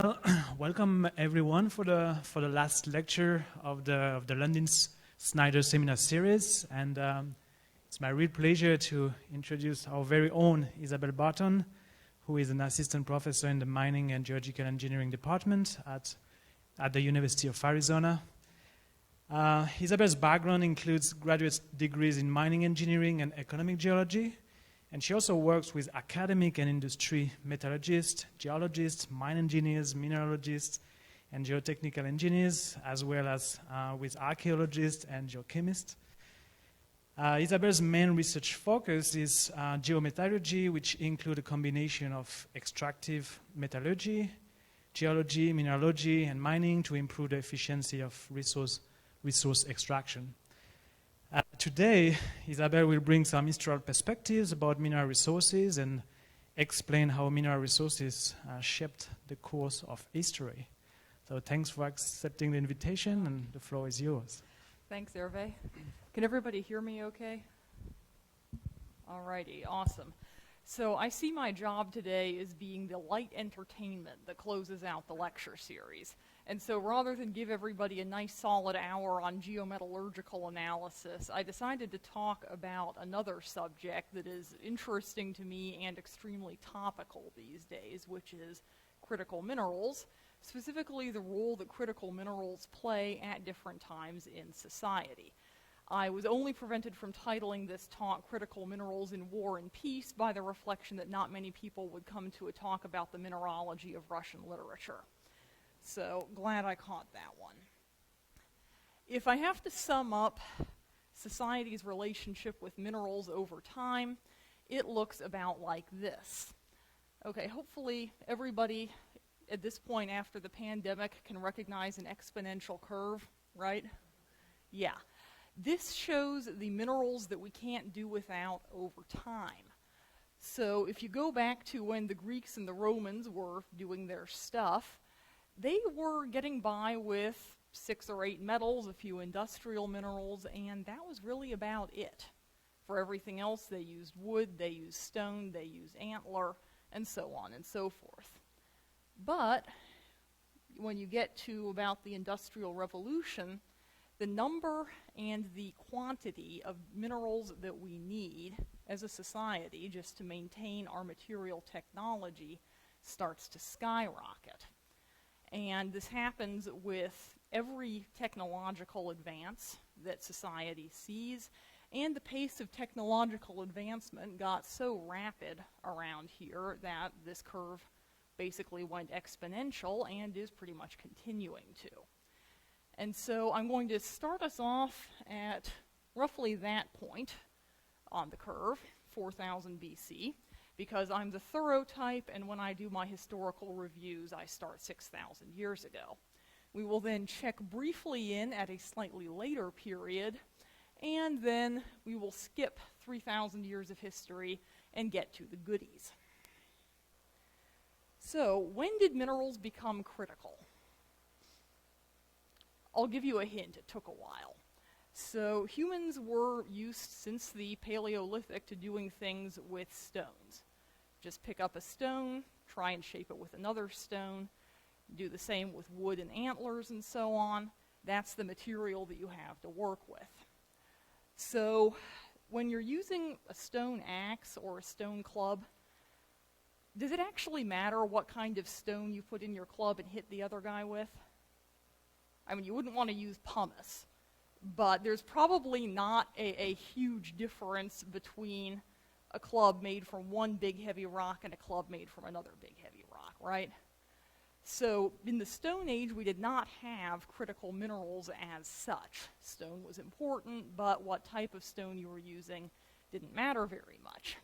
Well, welcome everyone for the last lecture of the Lundin-Snider seminar series, and it's my real pleasure to introduce our very own Isabel Barton, who is an assistant professor in the Mining and Geological Engineering department at the University of Arizona. Isabel's background includes graduate degrees in mining engineering and economic geology, and she also works with academic and industry metallurgists, geologists, mine engineers, mineralogists, and geotechnical engineers, as well as with archaeologists and geochemists. Isabel's main research focus is geometallurgy, which include a combination of extractive metallurgy, geology, mineralogy, and mining to improve the efficiency of resource extraction. Today, Isabel will bring some historical perspectives about mineral resources and explain how mineral resources shaped the course of history. So thanks for accepting the invitation, and the floor is yours. Thanks, Hervé. Can everybody hear me okay? Alrighty, awesome. So I see my job today as being the light entertainment that closes out the lecture series. And so rather than give everybody a nice solid hour on geometallurgical analysis, I decided to talk about another subject that is interesting to me and extremely topical these days, which is critical minerals, specifically the role that critical minerals play at different times in society. I was only prevented from titling this talk Critical Minerals in War and Peace by the reflection that not many people would come to a talk about the mineralogy of Russian literature. So glad I caught that one. If I have to sum up society's relationship with minerals over time, it looks about like this. Okay, hopefully everybody at this point after the pandemic can recognize an exponential curve, right? Yeah. This shows the minerals that we can't do without over time. So if you go back to when the Greeks and the Romans were doing their stuff, they were getting by with 6 or 8 metals, a few industrial minerals, and that was really about it. For everything else, they used wood, they used stone, they used antler, and so on and so forth. But when you get to about the Industrial Revolution, the number and the quantity of minerals that we need as a society just to maintain our material technology starts to skyrocket. And this happens with every technological advance that society sees, and the pace of technological advancement got so rapid around here that this curve basically went exponential and is pretty much continuing to. And so I'm going to start us off at roughly that point on the curve, 4000 BC, because I'm the thorough type, and when I do my historical reviews, I start 6,000 years ago. We will then check briefly in at a slightly later period, and then we will skip 3,000 years of history and get to the goodies. So, when did minerals become critical? I'll give you a hint, it took a while. So humans were used since the Paleolithic to doing things with stones. Just pick up a stone, try and shape it with another stone, do the same with wood and antlers and so on. That's the material that you have to work with. So when you're using a stone axe or a stone club, does it actually matter what kind of stone you put in your club and hit the other guy with? I mean, you wouldn't want to use pumice, but there's probably not a huge difference between a club made from one big heavy rock and a club made from another big heavy rock, right? So in the Stone Age, we did not have critical minerals as such. Stone was important, but what type of stone you were using didn't matter very much.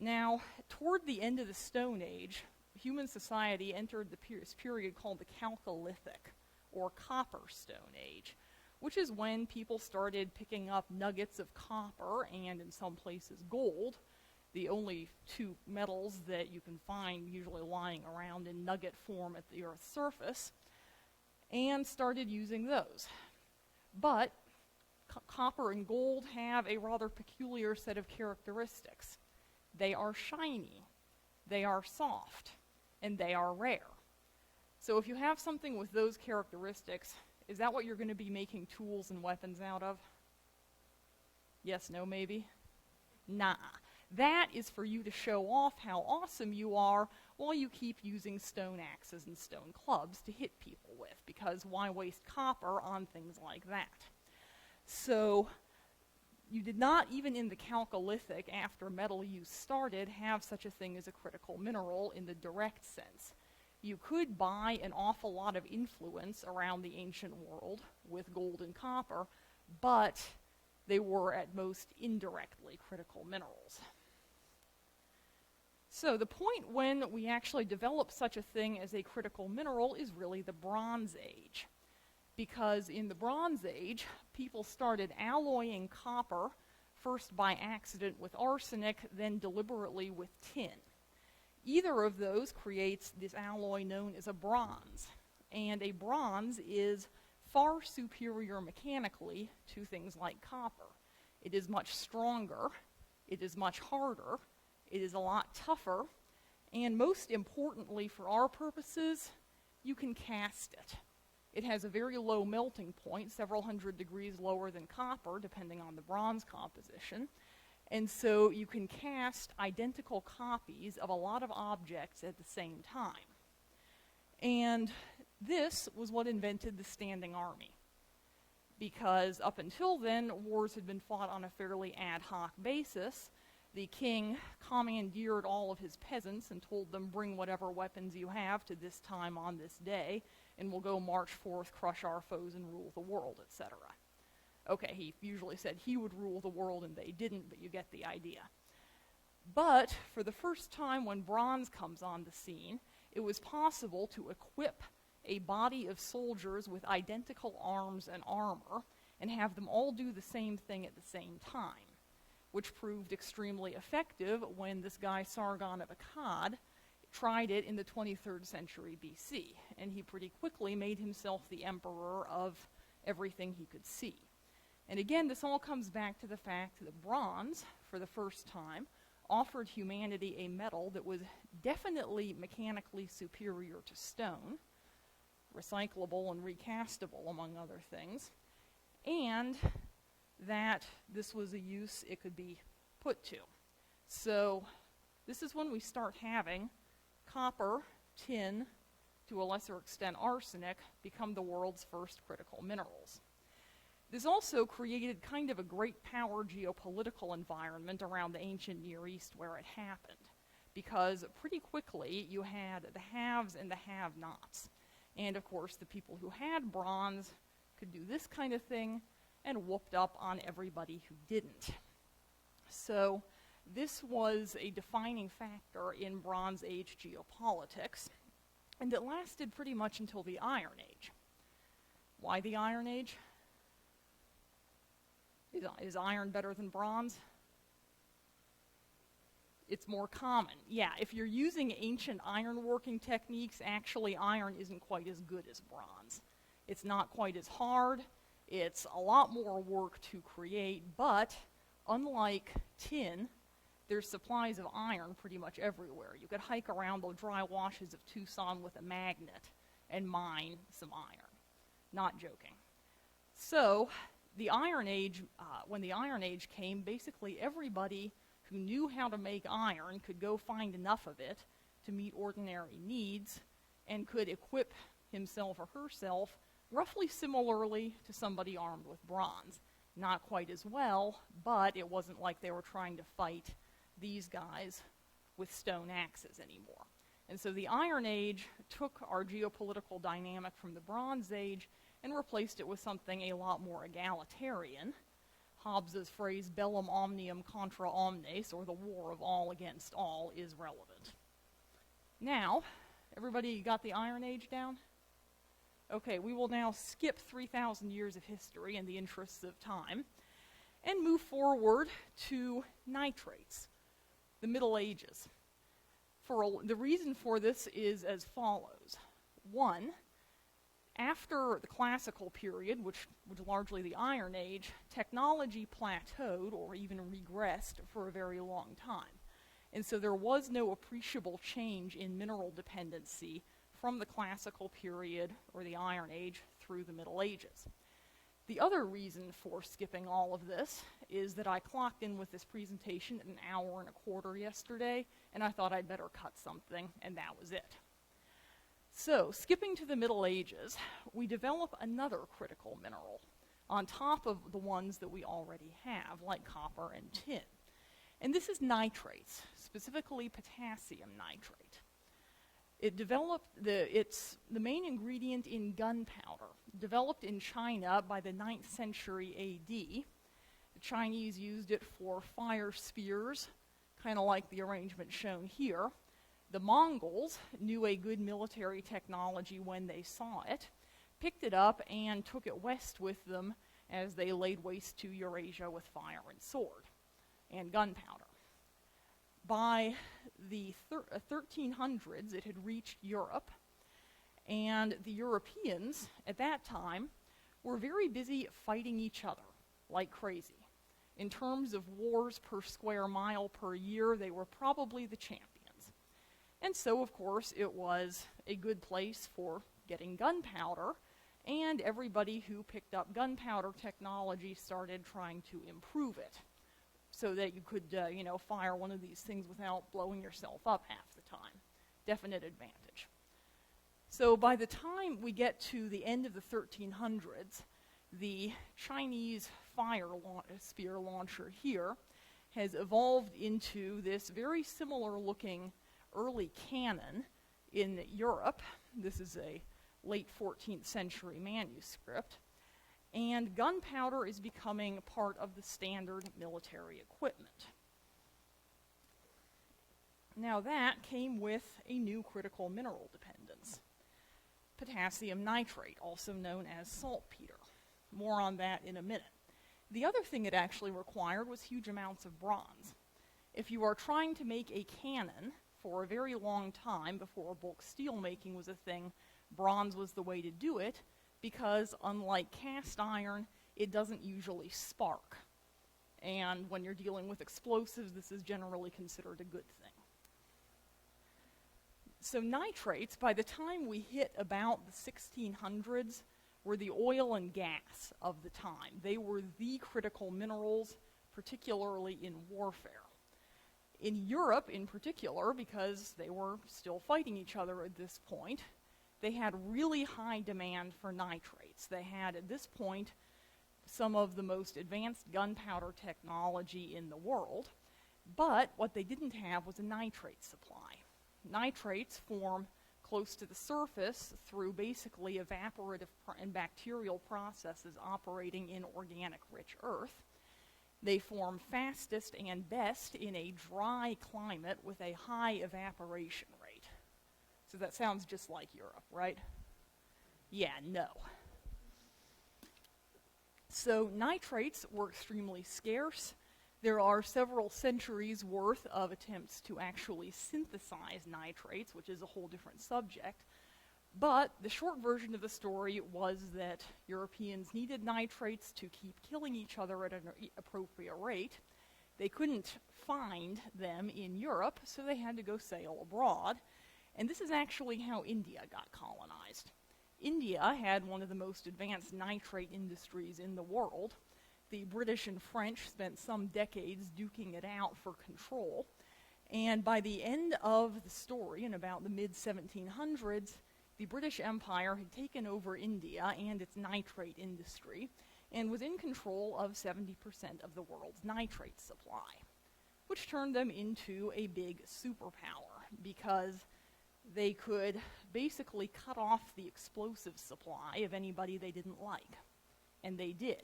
Now, toward the end of the Stone Age, human society entered this period called the Chalcolithic, or Copper Stone Age, which is when people started picking up nuggets of copper and, in some places, gold, the only two metals that you can find usually lying around in nugget form at the Earth's surface, and started using those. But copper and gold have a rather peculiar set of characteristics. They are shiny, they are soft, and they are rare. So if you have something with those characteristics, is that what you're going to be making tools and weapons out of? Yes, no, maybe? Nah. That is for you to show off how awesome you are while you keep using stone axes and stone clubs to hit people with, because why waste copper on things like that? So you did not, even in the Chalcolithic, after metal use started, have such a thing as a critical mineral in the direct sense. You could buy an awful lot of influence around the ancient world with gold and copper, but they were at most indirectly critical minerals. So the point when we actually develop such a thing as a critical mineral is really the Bronze Age. Because in the Bronze Age, people started alloying copper, first by accident with arsenic, then deliberately with tin. Either of those creates this alloy known as a bronze. And a bronze is far superior mechanically to things like copper. It is much stronger, it is much harder, it is a lot tougher, and most importantly for our purposes, you can cast it. It has a very low melting point, several hundred degrees lower than copper, depending on the bronze composition. And so you can cast identical copies of a lot of objects at the same time. And this was what invented the standing army. Because up until then, wars had been fought on a fairly ad hoc basis. The king commandeered all of his peasants and told them, bring whatever weapons you have to this time on this day, and we'll go march forth, crush our foes, and rule the world, etc. Okay, he usually said he would rule the world, and they didn't, but you get the idea. But for the first time when bronze comes on the scene, it was possible to equip a body of soldiers with identical arms and armor and have them all do the same thing at the same time, which proved extremely effective when this guy Sargon of Akkad tried it in the 23rd century BC, and he pretty quickly made himself the emperor of everything he could see. And again, this all comes back to the fact that bronze, for the first time, offered humanity a metal that was definitely mechanically superior to stone, recyclable and recastable, among other things, and that this was a use it could be put to. So this is when we start having copper, tin, to a lesser extent arsenic, become the world's first critical minerals. This also created kind of a great power geopolitical environment around the ancient Near East where it happened, because pretty quickly you had the haves and the have-nots. And of course the people who had bronze could do this kind of thing and whooped up on everybody who didn't. So this was a defining factor in Bronze Age geopolitics, and it lasted pretty much until the Iron Age. Why the Iron Age? Is iron better than bronze? It's more common. Yeah, if you're using ancient ironworking techniques, actually iron isn't quite as good as bronze. It's not quite as hard. It's a lot more work to create, but unlike tin, there's supplies of iron pretty much everywhere. You could hike around the dry washes of Tucson with a magnet and mine some iron. Not joking. So the Iron Age, when the Iron Age came, basically everybody who knew how to make iron could go find enough of it to meet ordinary needs and could equip himself or herself roughly similarly to somebody armed with bronze. Not quite as well, but it wasn't like they were trying to fight these guys with stone axes anymore. And so the Iron Age took our geopolitical dynamic from the Bronze Age and replaced it with something a lot more egalitarian. Hobbes's phrase, bellum omnium contra omnes, or the war of all against all, is relevant. Now, everybody got the Iron Age down? Okay, we will now skip 3,000 years of history in the interests of time and move forward to nitrates, the Middle Ages. The reason for this is as follows. One, after the classical period, which was largely the Iron Age, technology plateaued or even regressed for a very long time. And so there was no appreciable change in mineral dependency from the classical period, or the Iron Age, through the Middle Ages. The other reason for skipping all of this is that I clocked in with this presentation at an hour and a quarter yesterday, and I thought I'd better cut something, and that was it. So, skipping to the Middle Ages, we develop another critical mineral on top of the ones that we already have, like copper and tin. And this is nitrates, specifically potassium nitrate. It's the main ingredient in gunpowder, developed in China by the 9th century AD. The Chinese used it for fire spears, kind of like the arrangement shown here. The Mongols knew a good military technology when they saw it, picked it up, and took it west with them as they laid waste to Eurasia with fire and sword and gunpowder. By the 1300s, it had reached Europe, and the Europeans at that time were very busy fighting each other like crazy. In terms of wars per square mile per year, they were probably the champions. And so, of course, it was a good place for getting gunpowder, and everybody who picked up gunpowder technology started trying to improve it so that you could, fire one of these things without blowing yourself up half the time. Definite advantage. So by the time we get to the end of the 1300s, the Chinese spear launcher here has evolved into this very similar looking early cannon in Europe. This is a late 14th century manuscript. And gunpowder is becoming part of the standard military equipment. Now that came with a new critical mineral dependence. Potassium nitrate, also known as saltpeter. More on that in a minute. The other thing it actually required was huge amounts of bronze. If you are trying to make a cannon for a very long time before bulk steel making was a thing, bronze was the way to do it, because unlike cast iron, it doesn't usually spark. And when you're dealing with explosives, this is generally considered a good thing. So nitrates, by the time we hit about the 1600s, were the oil and gas of the time. They were the critical minerals, particularly in warfare. In Europe, in particular, because they were still fighting each other at this point, they had really high demand for nitrates. They had, at this point, some of the most advanced gunpowder technology in the world, but what they didn't have was a nitrate supply. Nitrates form close to the surface through basically evaporative and bacterial processes operating in organic-rich earth. They form fastest and best in a dry climate with a high evaporation rate. So that sounds just like Europe, right? Yeah, no. So nitrates were extremely scarce. There are several centuries worth of attempts to actually synthesize nitrates, which is a whole different subject. But the short version of the story was that Europeans needed nitrates to keep killing each other at an appropriate rate. They couldn't find them in Europe, so they had to go sail abroad. And this is actually how India got colonized. India had one of the most advanced nitrate industries in the world. The British and French spent some decades duking it out for control. And by the end of the story, in about the mid-1700s, the British Empire had taken over India and its nitrate industry and was in control of 70% of the world's nitrate supply, which turned them into a big superpower because they could basically cut off the explosive supply of anybody they didn't like. And they did.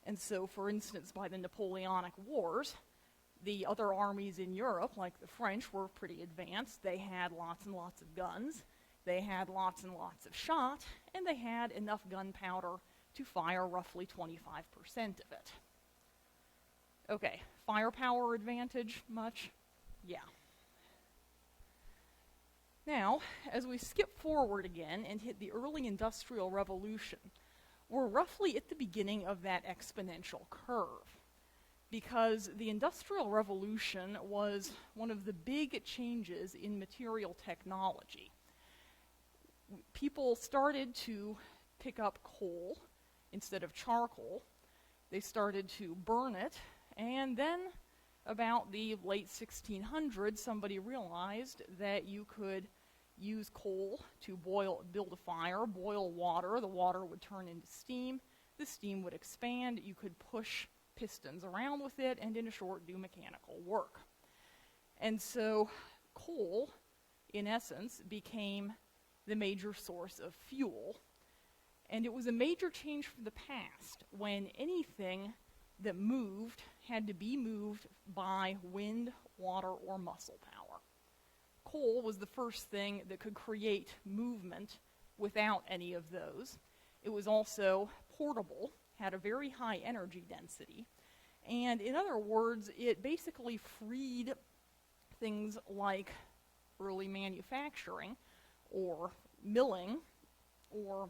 And so, for instance, by the Napoleonic Wars, the other armies in Europe, like the French, were pretty advanced. They had lots and lots of guns. They had lots and lots of shot, and they had enough gunpowder to fire roughly 25% of it. Okay, firepower advantage much? Yeah. Now, as we skip forward again and hit the early Industrial Revolution, we're roughly at the beginning of that exponential curve, because the Industrial Revolution was one of the big changes in material technology. people started to pick up coal instead of charcoal. They started to burn it, and then about the late 1600s, somebody realized that you could use coal to build a fire, boil water. The water would turn into steam. The steam would expand. You could push pistons around with it, and in short, do mechanical work. And so coal, in essence, became the major source of fuel. And it was a major change from the past, when anything that moved had to be moved by wind, water, or muscle power. Coal was the first thing that could create movement without any of those. It was also portable, had a very high energy density, and in other words, it basically freed things like early manufacturing or milling or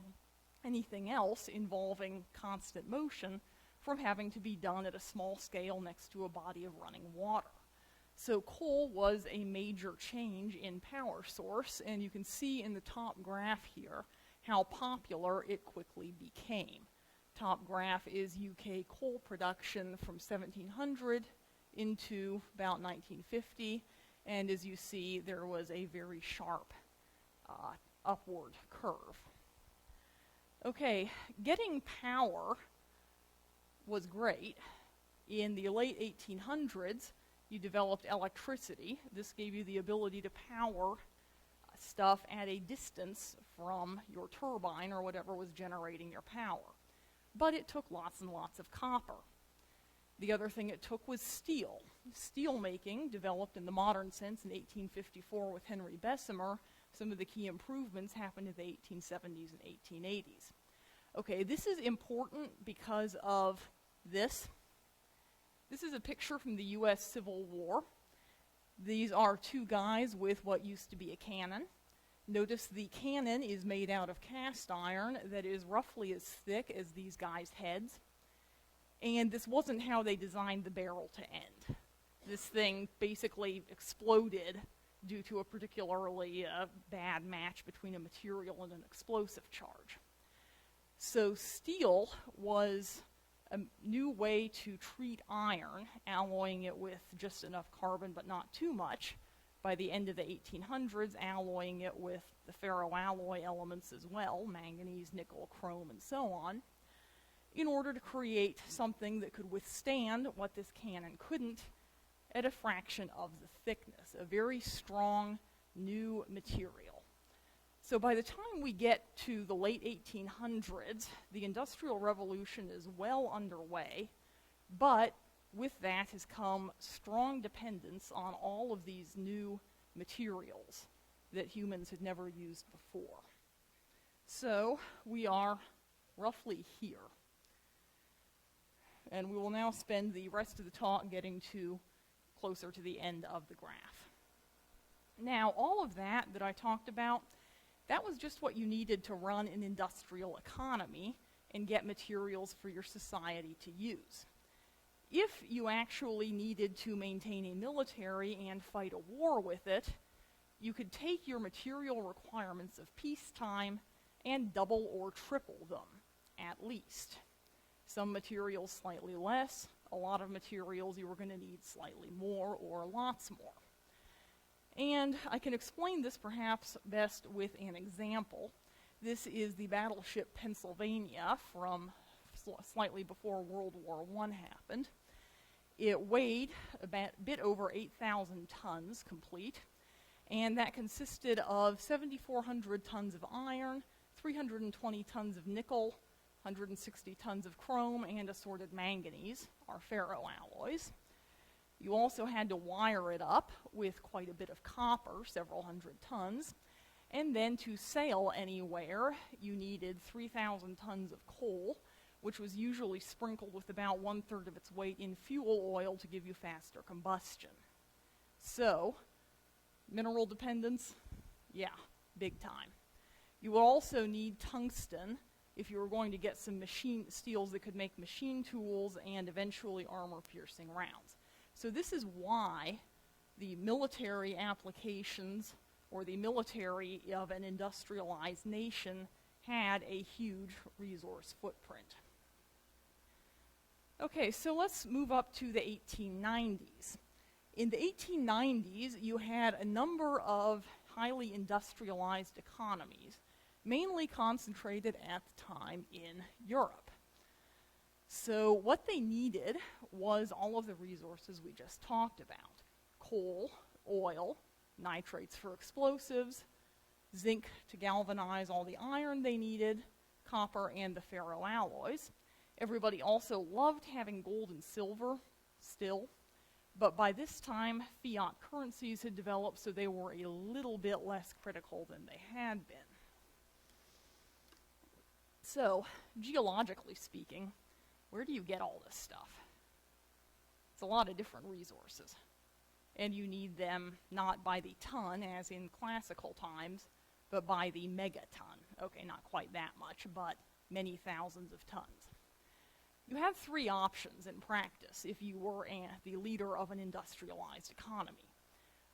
anything else involving constant motion from having to be done at a small scale next to a body of running water. So coal was a major change in power source, and you can see in the top graph here how popular it quickly became. Top graph is UK coal production from 1700 into about 1950, and as you see, there was a very sharp upward curve. Okay, getting power was great. In the late 1800s, you developed electricity. This gave you the ability to power stuff at a distance from your turbine or whatever was generating your power. But it took lots and lots of copper. The other thing it took was steel. Steel making developed in the modern sense in 1854 with Henry Bessemer. Some of the key improvements happened in the 1870s and 1880s. Okay, this is important because of this. This is a picture from the U.S. Civil War. These are two guys with what used to be a cannon. Notice the cannon is made out of cast iron that is roughly as thick as these guys' heads. And this wasn't how they designed the barrel to end. This thing basically exploded due to a particularly bad match between a material and an explosive charge. So steel was a new way to treat iron, alloying it with just enough carbon but not too much. By the end of the 1800s, alloying it with the ferroalloy elements as well, manganese, nickel, chrome, and so on, in order to create something that could withstand what this cannon couldn't at a fraction of the thickness, a very strong new material. So by the time we get to the late 1800s, the Industrial Revolution is well underway, but with that has come strong dependence on all of these new materials that humans had never used before. So we are roughly here. And we will now spend the rest of the talk getting to closer to the end of the graph. Now, all of that I talked about, that was just what you needed to run an industrial economy and get materials for your society to use. If you actually needed to maintain a military and fight a war with it, you could take your material requirements of peacetime and double or triple them, at least. Some materials slightly less, a lot of materials you were going to need slightly more or lots more. And I can explain this perhaps best with an example. This is the battleship Pennsylvania from slightly before World War I happened. It weighed a bit over 8,000 tons complete, and that consisted of 7,400 tons of iron, 320 tons of nickel, 160 tons of chrome, and assorted manganese, our ferroalloys. You also had to wire it up with quite a bit of copper, several hundred tons, and then to sail anywhere, you needed 3,000 tons of coal, which was usually sprinkled with about 1/3 of its weight in fuel oil to give you faster combustion. So, mineral dependence, yeah, big time. You would also need tungsten if you were going to get some machine steels that could make machine tools and eventually armor-piercing rounds. So this is why the military applications or the military of an industrialized nation had a huge resource footprint. Okay, so let's move up to the 1890s. In the 1890s, you had a number of highly industrialized economies, mainly concentrated at the time in Europe. So what they needed was all of the resources we just talked about: coal, oil, nitrates for explosives, zinc to galvanize all the iron they needed, copper, and the ferroalloys. Everybody also loved having gold and silver still, but by this time fiat currencies had developed, so they were a little bit less critical than they had been. So, geologically speaking, where do you get all this stuff? It's a lot of different resources, and you need them not by the ton, as in classical times, but by the megaton. Okay, not quite that much, but many thousands of tons. You have three options in practice if you were the leader of an industrialized economy.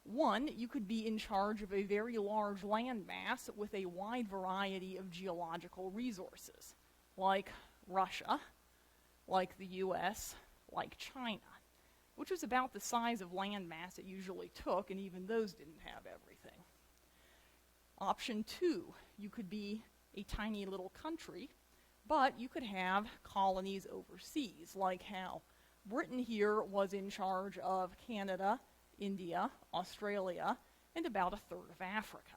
One, you could be in charge of a very large landmass with a wide variety of geological resources, like Russia, like the US, like China, which was about the size of landmass it usually took, and even those didn't have everything. Option two, you could be a tiny little country, but you could have colonies overseas, like how Britain here was in charge of Canada, India, Australia, and about a third of Africa.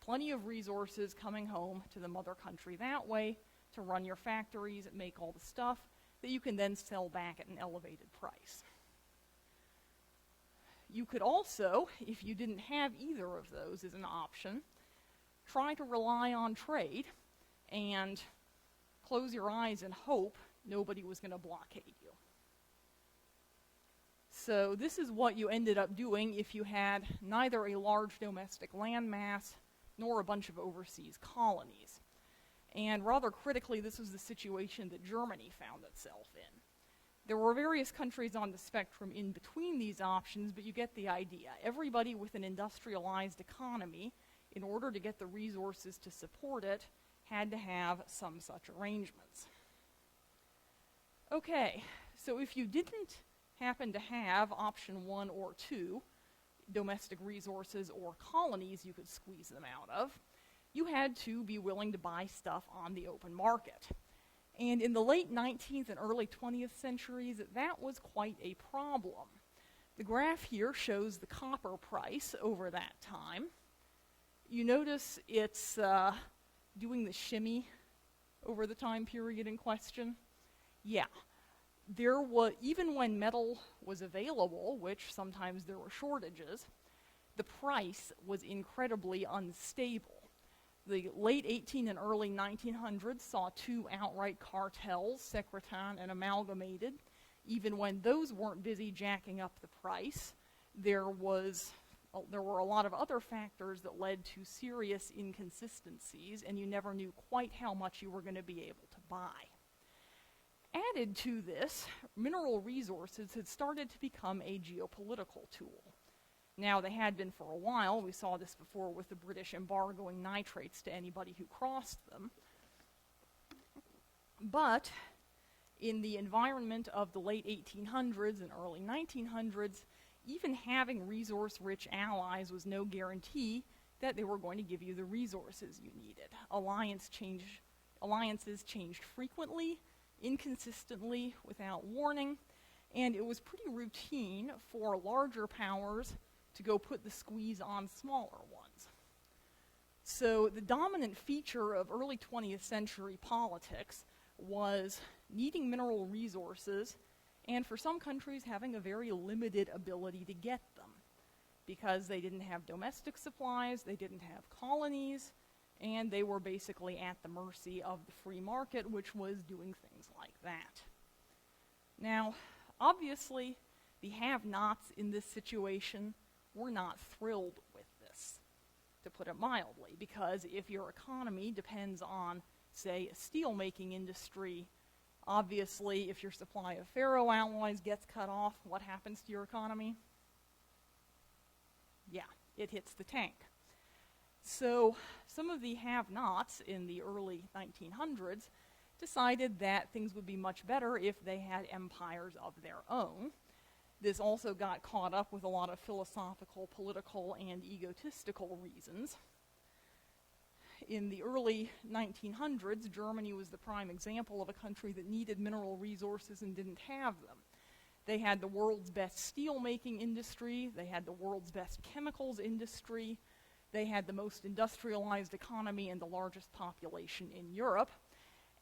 Plenty of resources coming home to the mother country that way to run your factories and make all the stuff that you can then sell back at an elevated price. You could also, if you didn't have either of those as an option, try to rely on trade and close your eyes and hope nobody was going to blockade you. So this is what you ended up doing if you had neither a large domestic landmass nor a bunch of overseas colonies. And rather critically, this was the situation that Germany found itself in. There were various countries on the spectrum in between these options, but you get the idea. Everybody with an industrialized economy, in order to get the resources to support it, had to have some such arrangements. Okay, so if you didn't happen to have option 1 or 2, domestic resources or colonies you could squeeze them out of, you had to be willing to buy stuff on the open market. And in the late 19th and early 20th centuries, that was quite a problem. The graph here shows the copper price over that time. You notice it's doing the shimmy over the time period in question. Yeah. There was, even when metal was available, which sometimes there were shortages, the price was incredibly unstable. The late 18 and early 1900s saw two outright cartels, Secretan and Amalgamated. Even when those weren't busy jacking up the price, there were a lot of other factors that led to serious inconsistencies, and you never knew quite how much you were going to be able to buy. Added to this, mineral resources had started to become a geopolitical tool. Now, they had been for a while. We saw this before with the British embargoing nitrates to anybody who crossed them. But in the environment of the late 1800s and early 1900s, even having resource-rich allies was no guarantee that they were going to give you the resources you needed. Alliances changed frequently, inconsistently, without warning, and it was pretty routine for larger powers to go put the squeeze on smaller ones. So the dominant feature of early 20th century politics was needing mineral resources, and for some countries having a very limited ability to get them, because they didn't have domestic supplies, they didn't have colonies, and they were basically at the mercy of the free market, which was doing things like that. Now, obviously, the have-nots in this situation were not thrilled with this, to put it mildly, because if your economy depends on, say, a steel-making industry, obviously, if your supply of ferroalloys gets cut off, what happens to your economy? Yeah, it hits the tank. So some of the have-nots in the early 1900s decided that things would be much better if they had empires of their own. This also got caught up with a lot of philosophical, political, and egotistical reasons. In the early 1900s, Germany was the prime example of a country that needed mineral resources and didn't have them. They had the world's best steel-making industry, they had the world's best chemicals industry, they had the most industrialized economy and the largest population in Europe.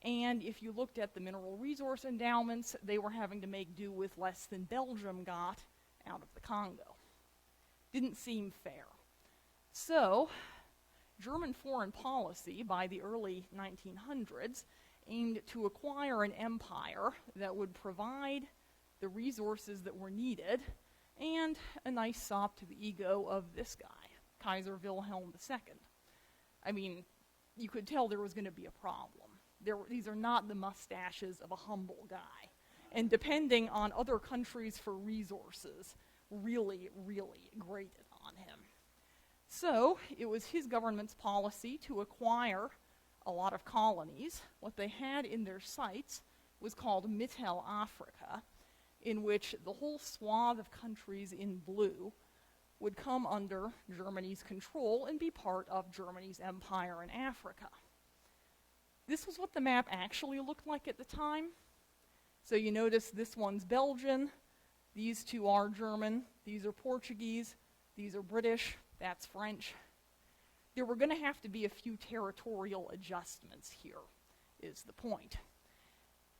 And if you looked at the mineral resource endowments, they were having to make do with less than Belgium got out of the Congo. Didn't seem fair. So, German foreign policy by the early 1900s aimed to acquire an empire that would provide the resources that were needed and a nice sop to the ego of this guy, Kaiser Wilhelm II. I mean, you could tell there was going to be a problem. These are not the mustaches of a humble guy. And depending on other countries for resources, really, really grated on him. So it was his government's policy to acquire a lot of colonies. What they had in their sights was called Mittelafrika, in which the whole swath of countries in blue would come under Germany's control and be part of Germany's empire in Africa. This was what the map actually looked like at the time. So you notice this one's Belgian, these two are German, these are Portuguese, these are British, that's French. There were going to have to be a few territorial adjustments here, is the point.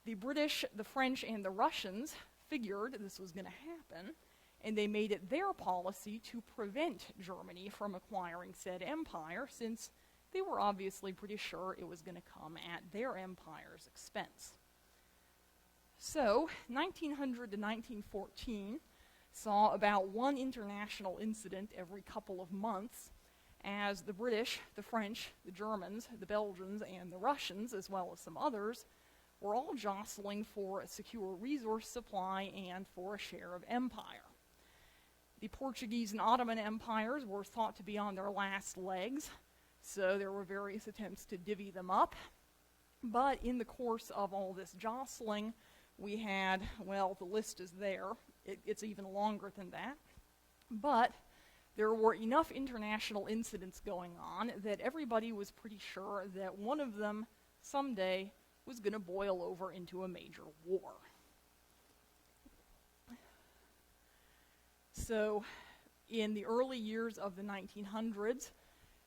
The British, the French, and the Russians figured this was going to happen, and they made it their policy to prevent Germany from acquiring said empire, since they were obviously pretty sure it was going to come at their empire's expense. So, 1900 to 1914 saw about one international incident every couple of months as the British, the French, the Germans, the Belgians, and the Russians, as well as some others, were all jostling for a secure resource supply and for a share of empire. The Portuguese and Ottoman empires were thought to be on their last legs, so there were various attempts to divvy them up. But in the course of all this jostling, we had, well, the list is there. It's even longer than that. But there were enough international incidents going on that everybody was pretty sure that one of them someday was going to boil over into a major war. So, in the early years of the 1900s,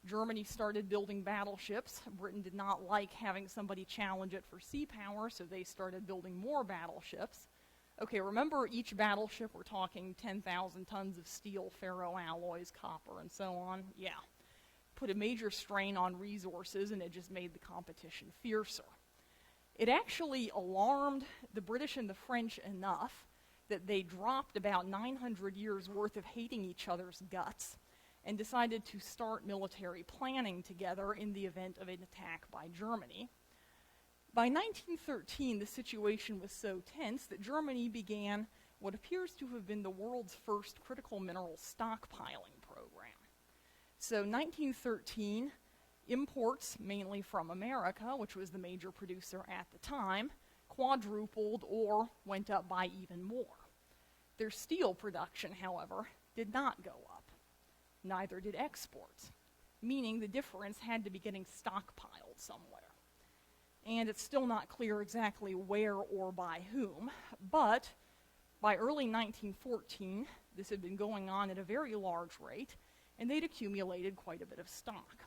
Germany started building battleships. Britain did not like having somebody challenge it for sea power, so they started building more battleships. Okay, remember each battleship, we're talking 10,000 tons of steel, ferroalloys, copper, and so on? Yeah. Put a major strain on resources, and it just made the competition fiercer. It actually alarmed the British and the French enough that they dropped about 900 years' worth of hating each other's guts and decided to start military planning together in the event of an attack by Germany. By 1913, the situation was so tense that Germany began what appears to have been the world's first critical mineral stockpiling program. So 1913, imports, mainly from America, which was the major producer at the time, quadrupled or went up by even more. Their steel production, however, did not go up. Neither did exports, meaning the difference had to be getting stockpiled somewhere. And it's still not clear exactly where or by whom, but by early 1914, this had been going on at a very large rate, and they'd accumulated quite a bit of stock.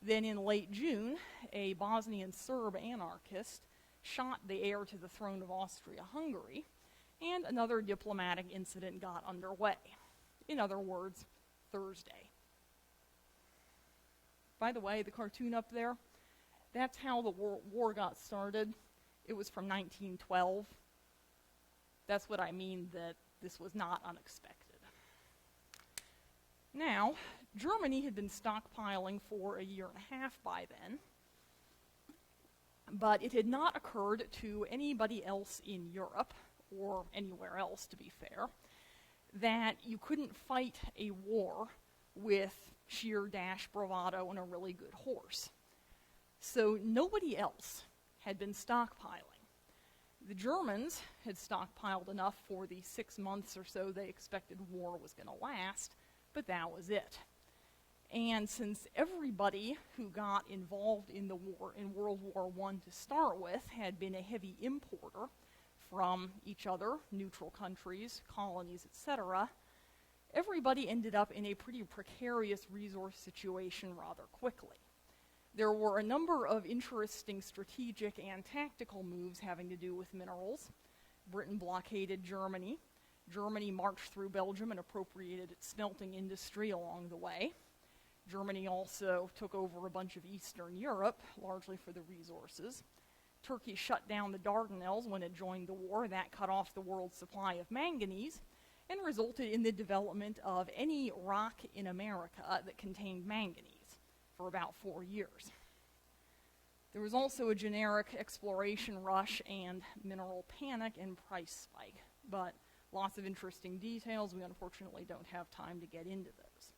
Then in late June, a Bosnian Serb anarchist shot the heir to the throne of Austria-Hungary, and another diplomatic incident got underway. In other words, Thursday. By the way, the cartoon up there, that's how the war got started. It was from 1912. That's what I mean that this was not unexpected. Now, Germany had been stockpiling for a year and a half by then, but it had not occurred to anybody else in Europe, or anywhere else to be fair, that you couldn't fight a war with sheer dash bravado and a really good horse. So nobody else had been stockpiling. The Germans had stockpiled enough for the 6 months or so they expected war was going to last, but that was it. And since everybody who got involved in the war, in World War I to start with, had been a heavy importer from each other, neutral countries, colonies, etc., everybody ended up in a pretty precarious resource situation rather quickly. There were a number of interesting strategic and tactical moves having to do with minerals. Britain blockaded Germany. Germany marched through Belgium and appropriated its smelting industry along the way. Germany also took over a bunch of Eastern Europe, largely for the resources. Turkey shut down the Dardanelles when it joined the war. That cut off the world's supply of manganese and resulted in the development of any rock in America that contained manganese for about 4 years. There was also a generic exploration rush and mineral panic and price spike, but lots of interesting details. We unfortunately don't have time to get into those.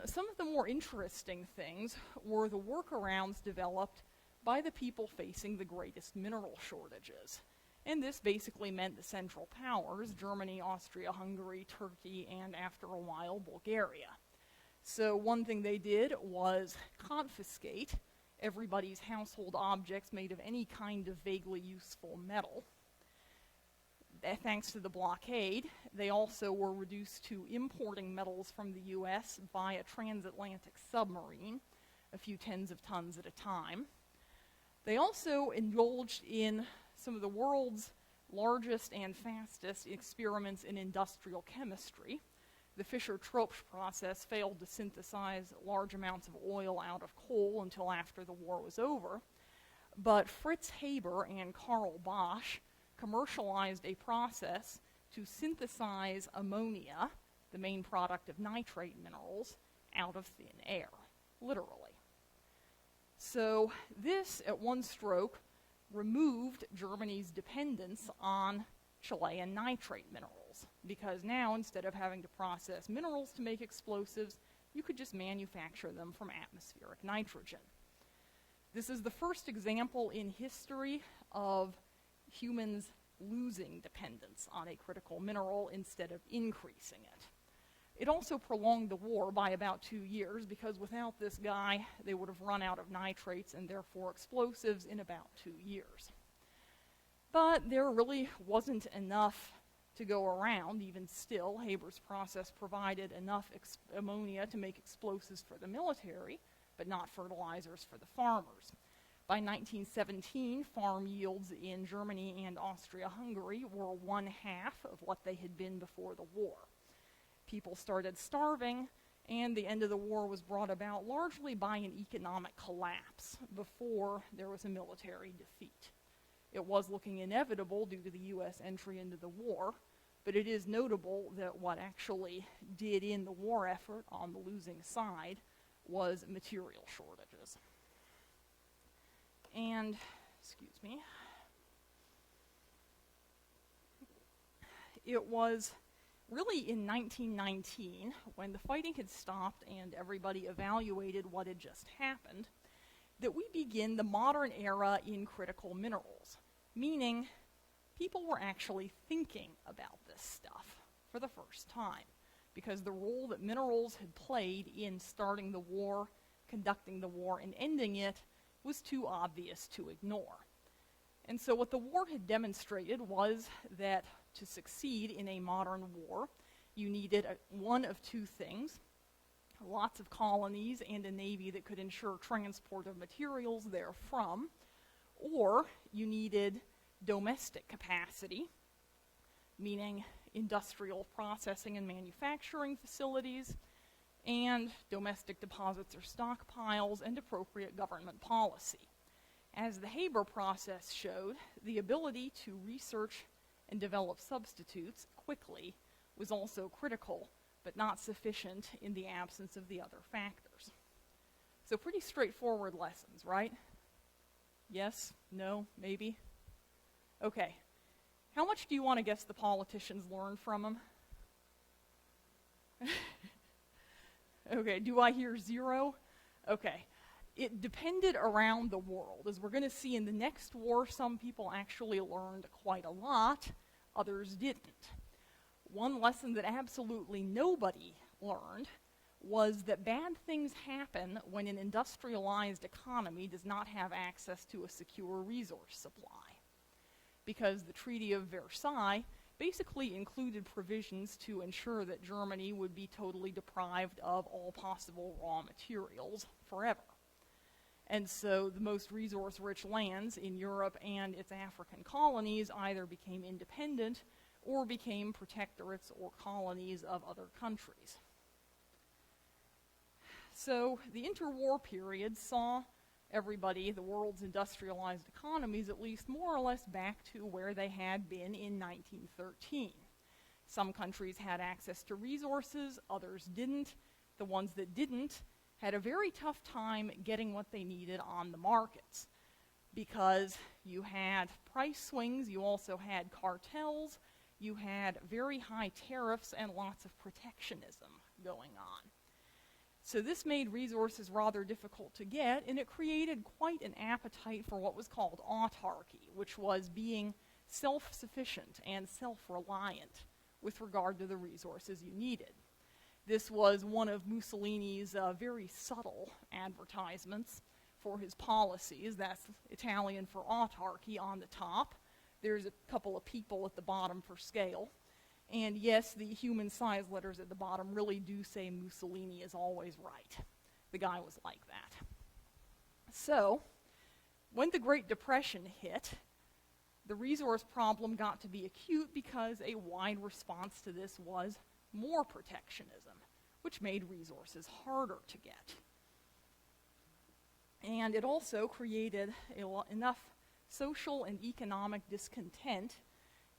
Some of the more interesting things were the workarounds developed by the people facing the greatest mineral shortages. And this basically meant the Central Powers, Germany, Austria, Hungary, Turkey, and after a while, Bulgaria. So one thing they did was confiscate everybody's household objects made of any kind of vaguely useful metal. Thanks to the blockade, they also were reduced to importing metals from the U.S. via transatlantic submarine, a few tens of tons at a time. They also indulged in some of the world's largest and fastest experiments in industrial chemistry. The Fischer-Tropsch process failed to synthesize large amounts of oil out of coal until after the war was over. But Fritz Haber and Karl Bosch commercialized a process to synthesize ammonia, the main product of nitrate minerals, out of thin air, literally. So this, at one stroke, removed Germany's dependence on Chilean nitrate minerals, because now, instead of having to process minerals to make explosives, you could just manufacture them from atmospheric nitrogen. This is the first example in history of humans losing dependence on a critical mineral instead of increasing it. It also prolonged the war by about 2 years, because without this guy, they would have run out of nitrates and therefore explosives in about 2 years. But there really wasn't enough to go around. Even still, Haber's process provided enough ammonia to make explosives for the military, but not fertilizers for the farmers. By 1917, farm yields in Germany and Austria-Hungary were 1/2 of what they had been before the war. People started starving, and the end of the war was brought about largely by an economic collapse before there was a military defeat. It was looking inevitable due to the U.S. entry into the war, but it is notable that what actually did in the war effort on the losing side was material shortages. And, excuse me, it was really in 1919, when the fighting had stopped and everybody evaluated what had just happened, that we begin the modern era in critical minerals, meaning people were actually thinking about this stuff for the first time, because the role that minerals had played in starting the war, conducting the war, and ending it was too obvious to ignore. And so what the war had demonstrated was that to succeed in a modern war, you needed one of two things: lots of colonies and a navy that could ensure transport of materials therefrom, or you needed domestic capacity, meaning industrial processing and manufacturing facilities, and domestic deposits or stockpiles, and appropriate government policy. As the Haber process showed, the ability to research and develop substitutes quickly was also critical, but not sufficient in the absence of the other factors. So pretty straightforward lessons, right? Yes? No? Maybe? Okay. How much do you want to guess the politicians learned from them? Okay, do I hear 0? Okay. It depended around the world. As we're going to see in the next war, some people actually learned quite a lot, others didn't. One lesson that absolutely nobody learned was that bad things happen when an industrialized economy does not have access to a secure resource supply. Because the Treaty of Versailles basically included provisions to ensure that Germany would be totally deprived of all possible raw materials forever. And so the most resource-rich lands in Europe and its African colonies either became independent or became protectorates or colonies of other countries. So the interwar period saw everybody, the world's industrialized economies, at least more or less back to where they had been in 1913. Some countries had access to resources, others didn't. The ones that didn't had a very tough time getting what they needed on the markets because you had price swings, you also had cartels, you had very high tariffs and lots of protectionism going on. So this made resources rather difficult to get, and it created quite an appetite for what was called autarky, which was being self-sufficient and self-reliant with regard to the resources you needed. This was one of Mussolini's very subtle advertisements for his policies. That's Italian for autarky on the top. There's a couple of people at the bottom for scale. And yes, the human size letters at the bottom really do say Mussolini is always right. The guy was like that. So, when the Great Depression hit, the resource problem got to be acute because a wide response to this was more protectionism, which made resources harder to get. And it also created enough social and economic discontent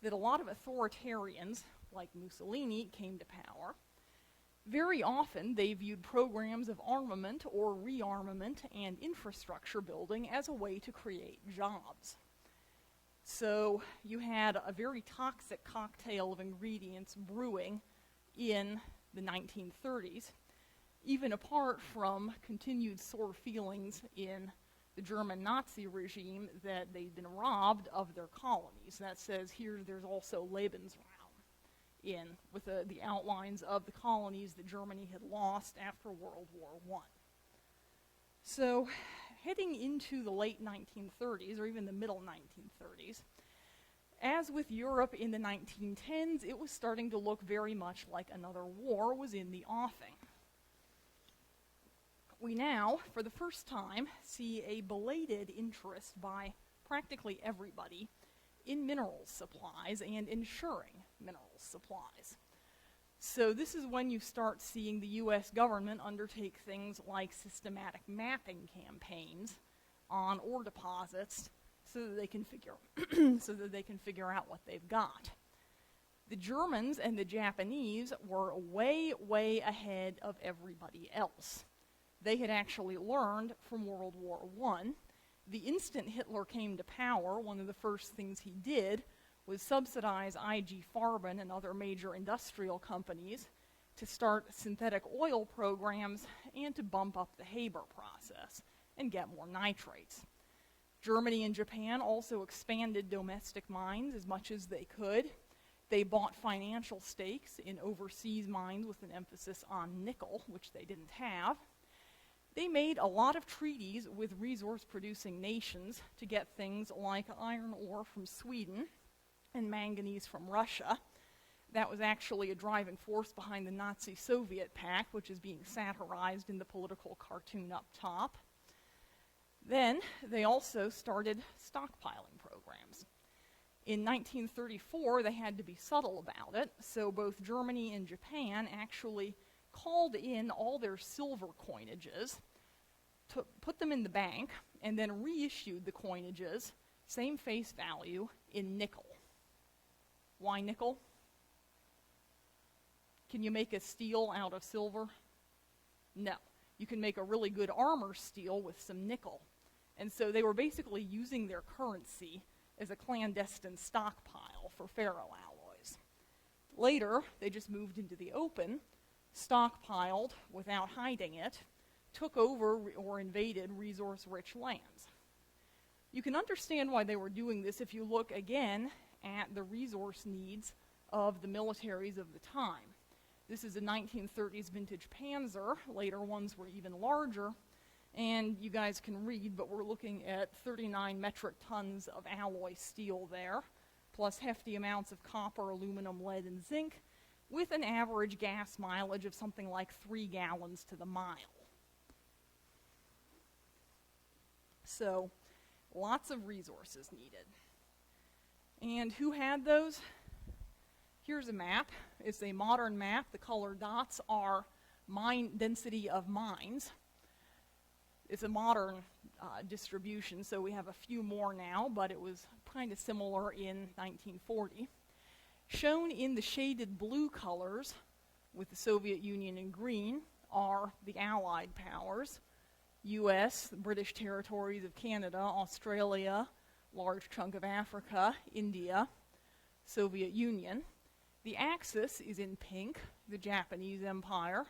that a lot of authoritarians, like Mussolini, came to power. Very often, they viewed programs of armament or rearmament and infrastructure building as a way to create jobs. So you had a very toxic cocktail of ingredients brewing in the 1930s, even apart from continued sore feelings in the German Nazi regime that they'd been robbed of their colonies. That says here there's also Lebensraum with the outlines of the colonies that Germany had lost after World War I. So heading into the late 1930s, or even the middle 1930s, as with Europe in the 1910s, it was starting to look very much like another war was in the offing. We now, for the first time, see a belated interest by practically everybody in minerals supplies and ensuring minerals supplies. So this is when you start seeing the U.S. government undertake things like systematic mapping campaigns on ore deposits so that they can figure out what they've got. The Germans and the Japanese were way, way ahead of everybody else. They had actually learned from World War I. The instant Hitler came to power, one of the first things he did was subsidize IG Farben and other major industrial companies to start synthetic oil programs and to bump up the Haber process and get more nitrates. Germany and Japan also expanded domestic mines as much as they could. They bought financial stakes in overseas mines with an emphasis on nickel, which they didn't have. They made a lot of treaties with resource-producing nations to get things like iron ore from Sweden and manganese from Russia. That was actually a driving force behind the Nazi-Soviet pact, which is being satirized in the political cartoon up top. Then they also started stockpiling programs. In 1934, they had to be subtle about it, so both Germany and Japan actually called in all their silver coinages, put them in the bank, and then reissued the coinages, same face value, in nickel. Why nickel? Can you make a steel out of silver? No. You can make a really good armor steel with some nickel. And so they were basically using their currency as a clandestine stockpile for ferroalloys. Later, they just moved into the open, stockpiled without hiding it, took over or invaded resource-rich lands. You can understand why they were doing this if you look again at the resource needs of the militaries of the time. This is a 1930s vintage Panzer. Later ones were even larger. And you guys can read, but we're looking at 39 metric tons of alloy steel there, plus hefty amounts of copper, aluminum, lead, and zinc, with an average gas mileage of something like 3 gallons to the mile. So, lots of resources needed. And who had those? Here's a map. It's a modern map. The colored dots are mine density of mines. It's a modern distribution, so we have a few more now, but it was kind of similar in 1940. Shown in the shaded blue colors, with the Soviet Union in green, are the Allied powers. US, the British territories of Canada, Australia, large chunk of Africa, India, Soviet Union. The axis is in pink, the Japanese Empire,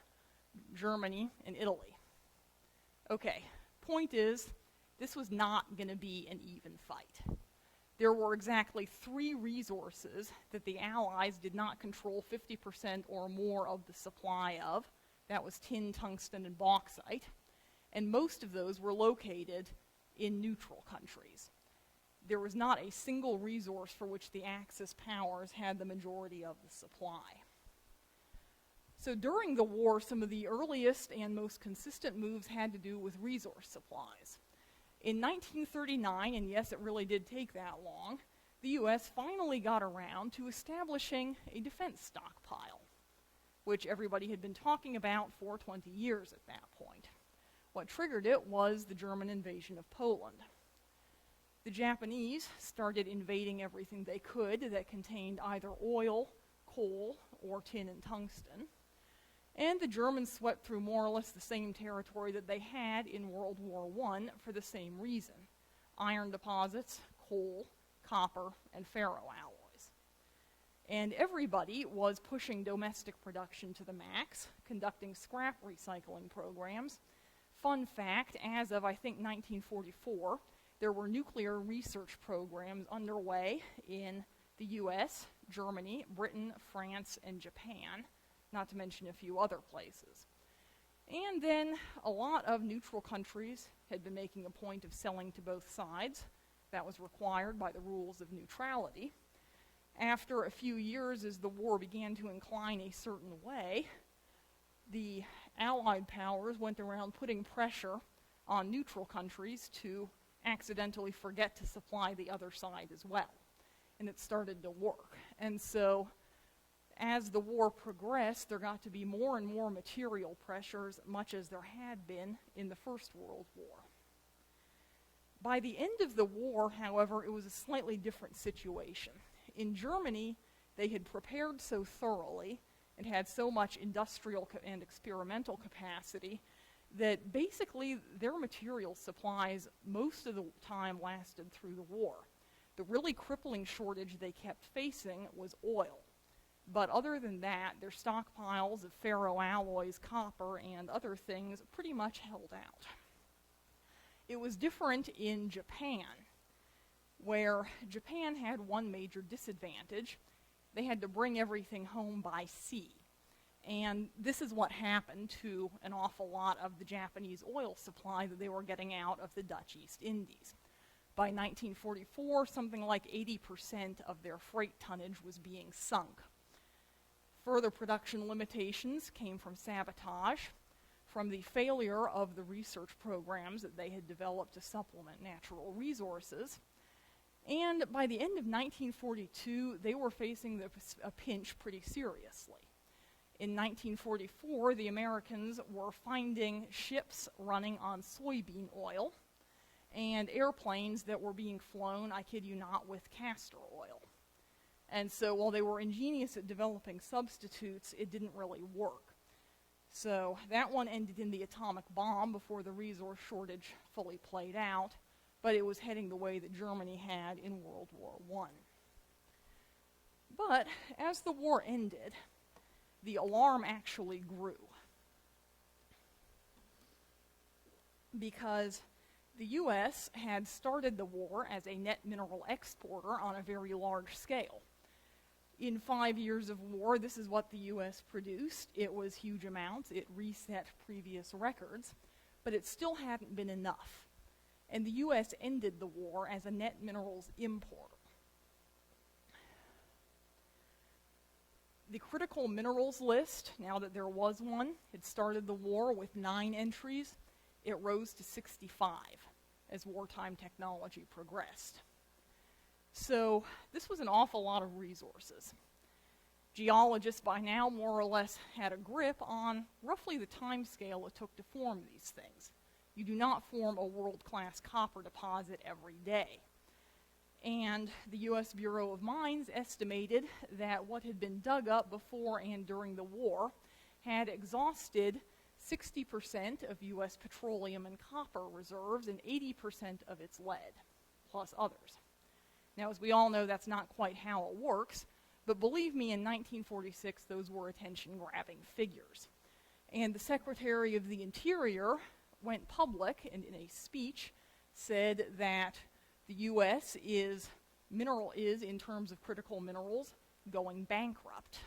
Germany, and Italy. Okay, point is, this was not going to be an even fight. There were exactly 3 resources that the Allies did not control 50% or more of the supply of. That was tin, tungsten, and bauxite. And most of those were located in neutral countries. There was not a single resource for which the Axis powers had the majority of the supply. So during the war, some of the earliest and most consistent moves had to do with resource supplies. In 1939, and yes, it really did take that long, the U.S. finally got around to establishing a defense stockpile, which everybody had been talking about for 20 years at that point. What triggered it was the German invasion of Poland. The Japanese started invading everything they could that contained either oil, coal, or tin and tungsten. And the Germans swept through more or less the same territory that they had in World War I for the same reason: iron deposits, coal, copper, and ferroalloys. And everybody was pushing domestic production to the max, conducting scrap recycling programs. Fun fact, as of, I think, 1944, there were nuclear research programs underway in the US, Germany, Britain, France, and Japan, not to mention a few other places. And then a lot of neutral countries had been making a point of selling to both sides. That was required by the rules of neutrality. After a few years, as the war began to incline a certain way, the Allied powers went around putting pressure on neutral countries to accidentally forget to supply the other side as well. And it started to work. And so, as the war progressed, there got to be more and more material pressures, much as there had been in the First World War. By the end of the war, however, it was a slightly different situation. In Germany, they had prepared so thoroughly and had so much industrial and experimental capacity that basically their material supplies most of the time lasted through the war. The really crippling shortage they kept facing was oil. But other than that, their stockpiles of ferroalloys, copper, and other things pretty much held out. It was different in Japan, where Japan had one major disadvantage. They had to bring everything home by sea. And this is what happened to an awful lot of the Japanese oil supply that they were getting out of the Dutch East Indies. By 1944, something like 80% of their freight tonnage was being sunk. Further production limitations came from sabotage, from the failure of the research programs that they had developed to supplement natural resources. And by the end of 1942, they were facing a pinch pretty seriously. In 1944, the Americans were finding ships running on soybean oil and airplanes that were being flown, I kid you not, with castor oil. And so while they were ingenious at developing substitutes, it didn't really work. So that one ended in the atomic bomb before the resource shortage fully played out, but it was heading the way that Germany had in World War I. But as the war ended, the alarm actually grew. Because the U.S. had started the war as a net mineral exporter on a very large scale. In 5 years of war, this is what the U.S. produced. It was huge amounts. It reset previous records, but it still hadn't been enough. And the U.S. ended the war as a net minerals importer. The critical minerals list, now that there was one, had started the war with 9 entries. It rose to 65 as wartime technology progressed. So this was an awful lot of resources. Geologists by now more or less had a grip on roughly the time scale it took to form these things. You do not form a world-class copper deposit every day. And the U.S. Bureau of Mines estimated that what had been dug up before and during the war had exhausted 60% of U.S. petroleum and copper reserves and 80% of its lead, plus others. Now, as we all know, that's not quite how it works, but believe me, in 1946, those were attention-grabbing figures. And the Secretary of the Interior went public and in a speech said that the U.S. is, in terms of critical minerals, going bankrupt.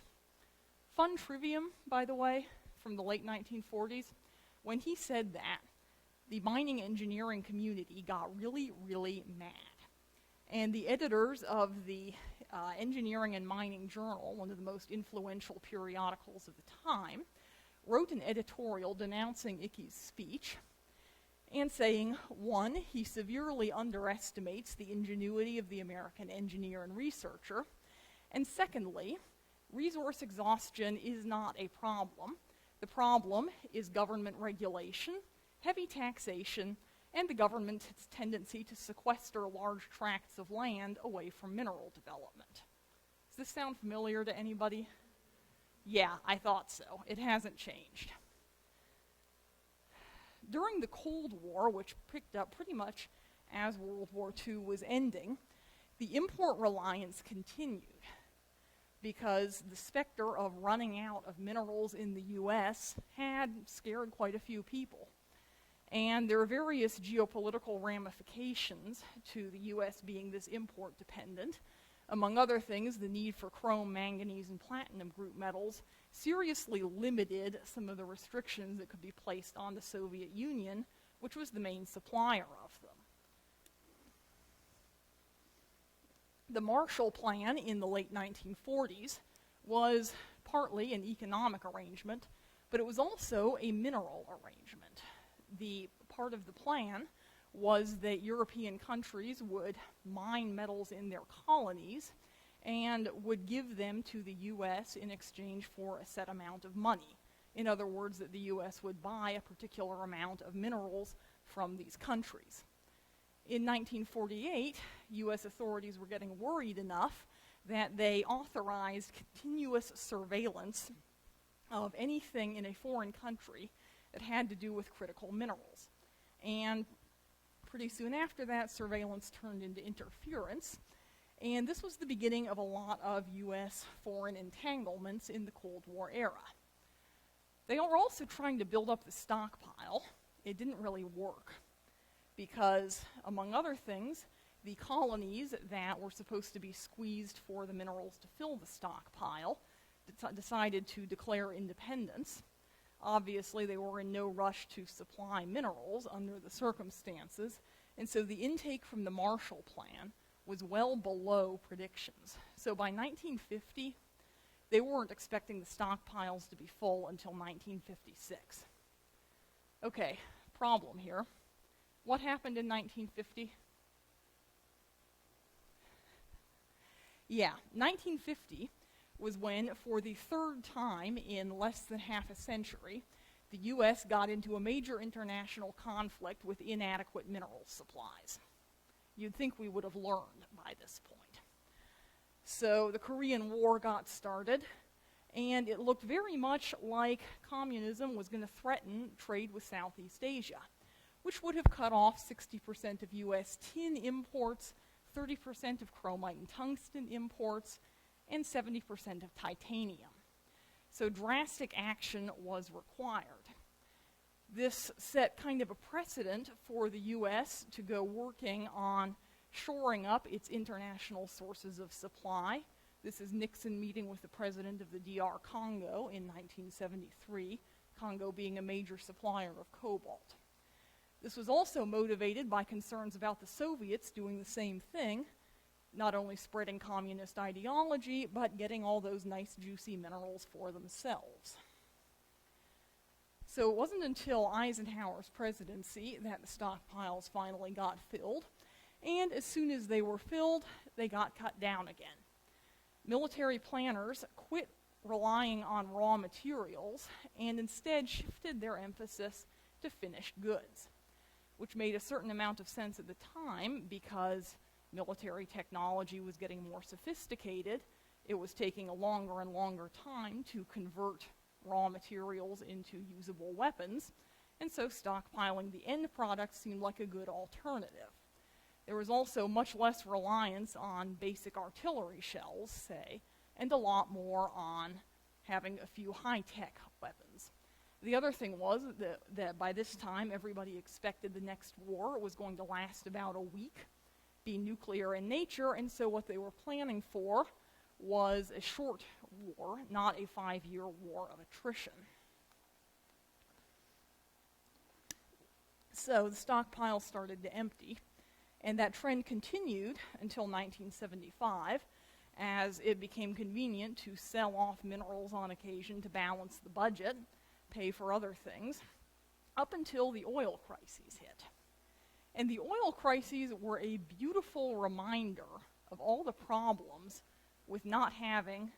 Fun trivium, by the way, from the late 1940s, when he said that, the mining engineering community got really, really mad. And the editors of the Engineering and Mining Journal, one of the most influential periodicals of the time, wrote an editorial denouncing Ickey's speech and saying, 1, he severely underestimates the ingenuity of the American engineer and researcher, and secondly, resource exhaustion is not a problem. The problem is government regulation, heavy taxation, and the government's tendency to sequester large tracts of land away from mineral development. Does this sound familiar to anybody? Yeah, I thought so. It hasn't changed. During the Cold War, which picked up pretty much as World War II was ending, the import reliance continued because the specter of running out of minerals in the U.S. had scared quite a few people. And there are various geopolitical ramifications to the U.S. being this import dependent. Among other things, the need for chrome, manganese, and platinum group metals seriously limited some of the restrictions that could be placed on the Soviet Union, which was the main supplier of them. The Marshall Plan in the late 1940s was partly an economic arrangement, but it was also a mineral arrangement. The part of the plan was that European countries would mine metals in their colonies and would give them to the U.S. in exchange for a set amount of money. In other words, that the U.S. would buy a particular amount of minerals from these countries. In 1948, U.S. authorities were getting worried enough that they authorized continuous surveillance of anything in a foreign country that had to do with critical minerals. And pretty soon after that, surveillance turned into interference. And this was the beginning of a lot of U.S. foreign entanglements in the Cold War era. They were also trying to build up the stockpile. It didn't really work because, among other things, the colonies that were supposed to be squeezed for the minerals to fill the stockpile decided to declare independence. Obviously, they were in no rush to supply minerals under the circumstances, and so the intake from the Marshall Plan was well below predictions. So by 1950, they weren't expecting the stockpiles to be full until 1956. Okay, problem here. What happened in 1950? Yeah, 1950 was when, for the third time in less than half a century, the U.S. got into a major international conflict with inadequate mineral supplies. You'd think we would have learned by this point. So the Korean War got started, and it looked very much like communism was going to threaten trade with Southeast Asia, which would have cut off 60% of U.S. tin imports, 30% of chromite and tungsten imports, and 70% of titanium. So drastic action was required. This set kind of a precedent for the U.S. to go working on shoring up its international sources of supply. This is Nixon meeting with the president of the D.R. Congo in 1973, Congo being a major supplier of cobalt. This was also motivated by concerns about the Soviets doing the same thing, not only spreading communist ideology, but getting all those nice juicy minerals for themselves. So it wasn't until Eisenhower's presidency that the stockpiles finally got filled, and as soon as they were filled, they got cut down again. Military planners quit relying on raw materials and instead shifted their emphasis to finished goods, which made a certain amount of sense at the time because military technology was getting more sophisticated. It was taking a longer and longer time to convert raw materials into usable weapons, and so stockpiling the end product seemed like a good alternative. There was also much less reliance on basic artillery shells, say, and a lot more on having a few high-tech weapons. The other thing was that by this time everybody expected the next war was going to last about a week, be nuclear in nature, and so what they were planning for was a short war, not a 5-year war of attrition. So the stockpile started to empty, and that trend continued until 1975, as it became convenient to sell off minerals on occasion to balance the budget, pay for other things, up until the oil crises hit. And the oil crises were a beautiful reminder of all the problems with not having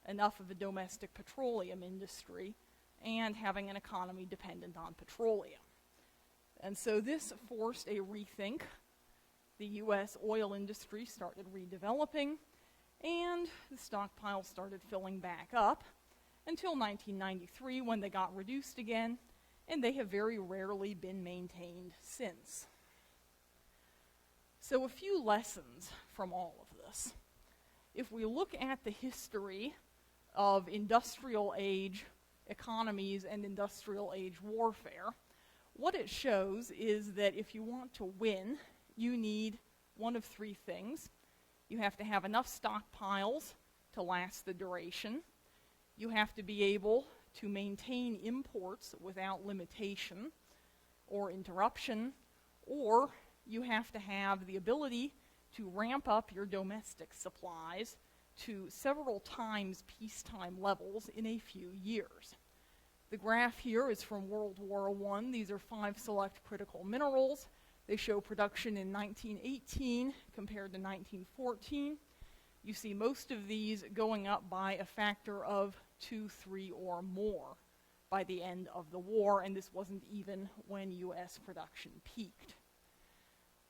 enough of a domestic petroleum industry and having an economy dependent on petroleum. And so this forced a rethink. The U.S. oil industry started redeveloping, and the stockpile started filling back up until 1993 when they got reduced again, and they have very rarely been maintained since. So a few lessons from all of this. If we look at the history of industrial age economies and industrial age warfare, what it shows is that if you want to win, you need one of three things. You have to have enough stockpiles to last the duration. You have to be able to maintain imports without limitation or interruption, or you have to have the ability to ramp up your domestic supplies to several times peacetime levels in a few years. The graph here is from World War I. These are 5 select critical minerals. They show production in 1918 compared to 1914. You see most of these going up by a factor of 2, 3, or more by the end of the war, and this wasn't even when U.S. production peaked.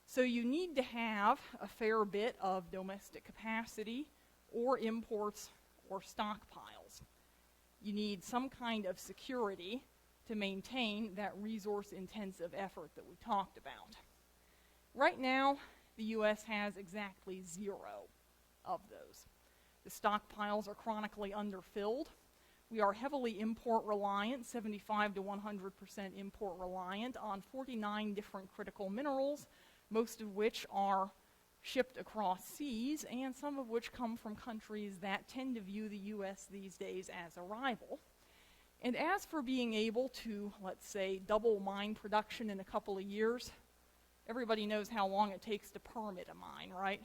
So you need to have a fair bit of domestic capacity or imports or stockpiles. You need some kind of security to maintain that resource-intensive effort that we talked about. Right now, the U.S. has exactly 0 of those. The stockpiles are chronically underfilled. We are heavily import-reliant, 75 to 100% import-reliant on 49 different critical minerals, most of which are shipped across seas, and some of which come from countries that tend to view the U.S. these days as a rival. And as for being able to, let's say, double mine production in a couple of years, everybody knows how long it takes to permit a mine, right?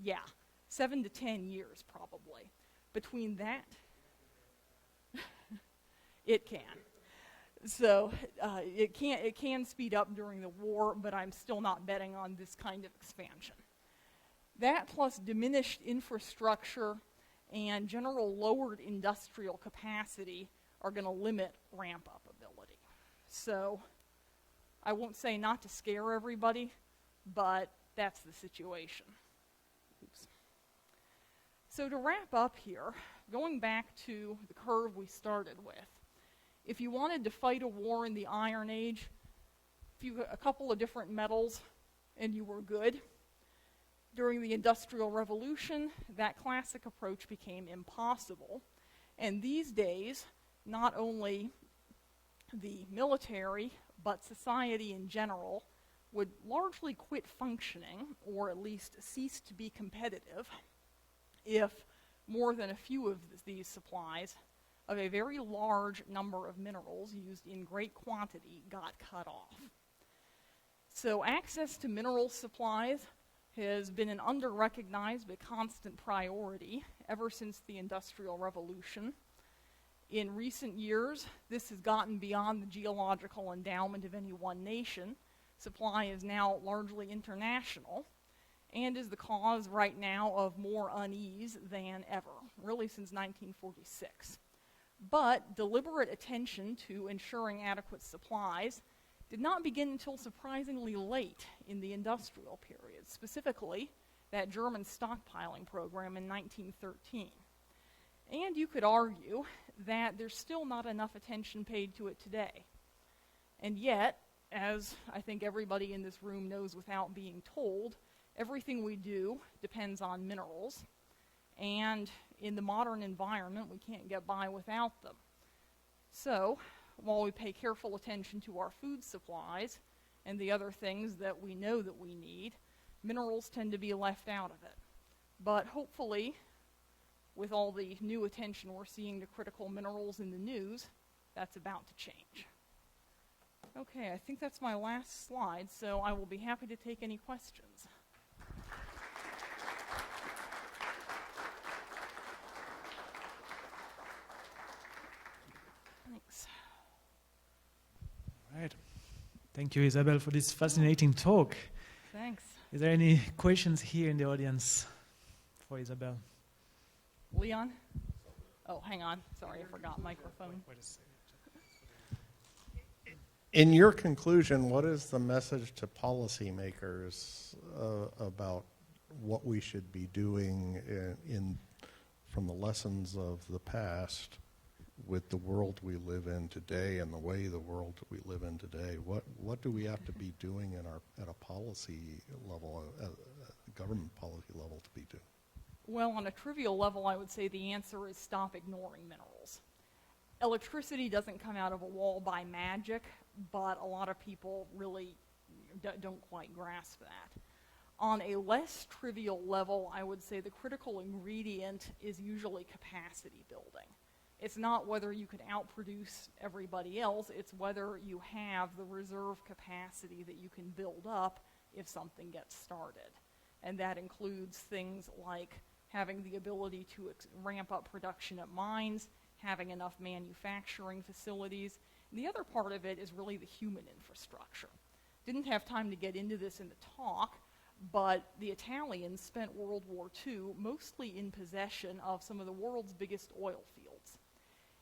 Yeah, 7 to 10 years probably. Between that, it can. So it can speed up during the war, but I'm still not betting on this kind of expansion. That plus diminished infrastructure and general lowered industrial capacity are going to limit ramp-up ability. So I won't say not to scare everybody, but that's the situation. Oops. So to wrap up here, going back to the curve we started with, if you wanted to fight a war in the Iron Age, a couple of different metals and you were good. During the Industrial Revolution, that classic approach became impossible, And these days, not only the military, but society in general would largely quit functioning, or at least cease to be competitive, if more than a few of these supplies of a very large number of minerals used in great quantity got cut off. So access to mineral supplies has been an under-recognized but constant priority ever since the Industrial Revolution. In recent years, this has gotten beyond the geological endowment of any one nation. Supply is now largely international and is the cause right now of more unease than ever, really since 1946. But deliberate attention to ensuring adequate supplies did not begin until surprisingly late in the industrial period, specifically that German stockpiling program in 1913. And you could argue that there's still not enough attention paid to it today. And yet, as I think everybody in this room knows without being told, everything we do depends on minerals, and in the modern environment, we can't get by without them. So, while we pay careful attention to our food supplies and the other things that we know that we need, minerals tend to be left out of it. But hopefully, with all the new attention we're seeing to critical minerals in the news, that's about to change. Okay, I think that's my last slide, so I will be happy to take any questions. Thanks. All right. Thank you, Isabel, for this fascinating talk. Thanks. Is there any questions here in the audience for Isabel? Leon? Oh, hang on. Sorry, I forgot microphone. Wait a second. In your conclusion, what is the message to policymakers about what we should be doing from the lessons of the past with the world we live in today and the way the world we live in today? What do we have to be doing at a policy level, a government policy level, to be doing? Well, on a trivial level, I would say the answer is stop ignoring minerals. Electricity doesn't come out of a wall by magic, but a lot of people really don't quite grasp that. On a less trivial level, I would say the critical ingredient is usually capacity building. It's not whether you can outproduce everybody else, it's whether you have the reserve capacity that you can build up if something gets started. And that includes things like having the ability to ramp up production at mines, having enough manufacturing facilities. And the other part of it is really the human infrastructure. Didn't have time to get into this in the talk, but the Italians spent World War II mostly in possession of some of the world's biggest oil fields.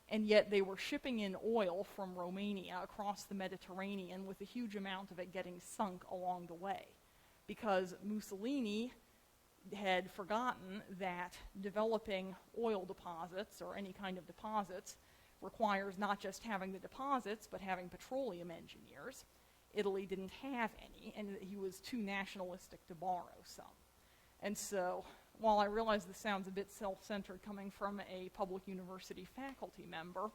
And yet they were shipping in oil from Romania across the Mediterranean with a huge amount of it getting sunk along the way, because Mussolini had forgotten that developing oil deposits or any kind of deposits requires not just having the deposits, but having petroleum engineers. Italy didn't have any, and he was too nationalistic to borrow some. And so, while I realize this sounds a bit self-centered coming from a public university faculty member,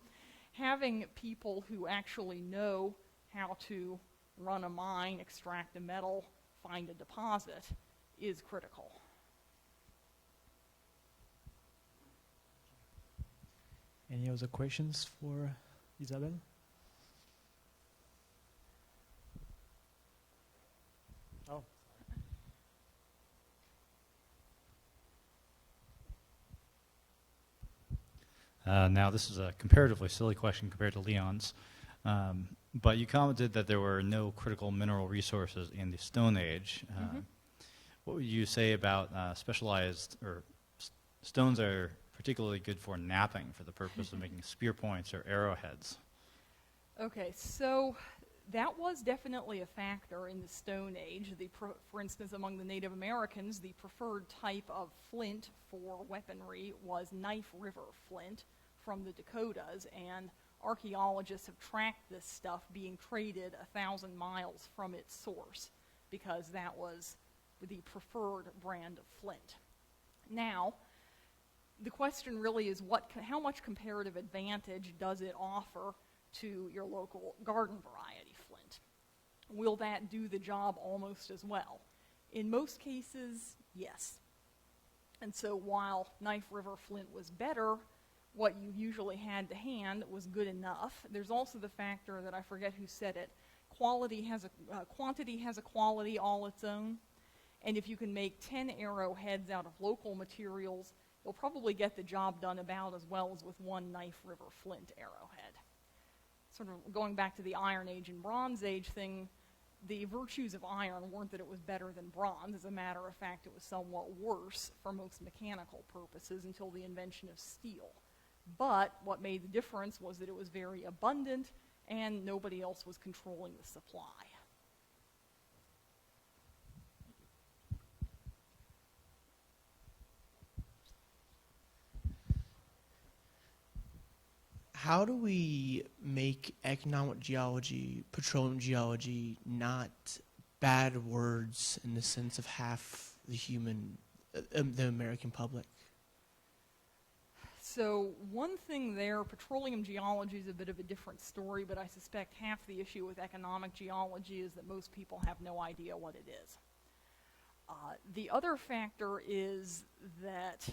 having people who actually know how to run a mine, extract a metal, find a deposit is critical. Any other questions for Isabel? Oh. Now, this is a comparatively silly question compared to Leon's, but you commented that there were no critical mineral resources in the Stone Age. What would you say about specialized, or stones are particularly good for knapping for the purpose of making spear points or arrowheads? Okay, so that was definitely a factor in the Stone Age. For instance, among the Native Americans, the preferred type of flint for weaponry was knife river flint from the Dakotas, and archaeologists have tracked this stuff being traded 1,000 miles from its source because that was the preferred brand of flint. Now, the question really is how much comparative advantage does it offer to your local garden variety flint? Will that do the job almost as well? In most cases, yes. And so while Knife River flint was better, what you usually had to hand was good enough. There's also the factor that I forget who said it. Quantity has a quality all its own. And if you can make 10 arrowheads out of local materials, you'll probably get the job done about as well as with one Knife River flint arrowhead. Sort of going back to the Iron Age and Bronze Age thing, the virtues of iron weren't that it was better than bronze. As a matter of fact, it was somewhat worse for most mechanical purposes until the invention of steel. But what made the difference was that it was very abundant and nobody else was controlling the supply. How do we make economic geology, petroleum geology, not bad words in the sense of half the American public? So one thing there, petroleum geology is a bit of a different story, but I suspect half the issue with economic geology is that most people have no idea what it is. The other factor is that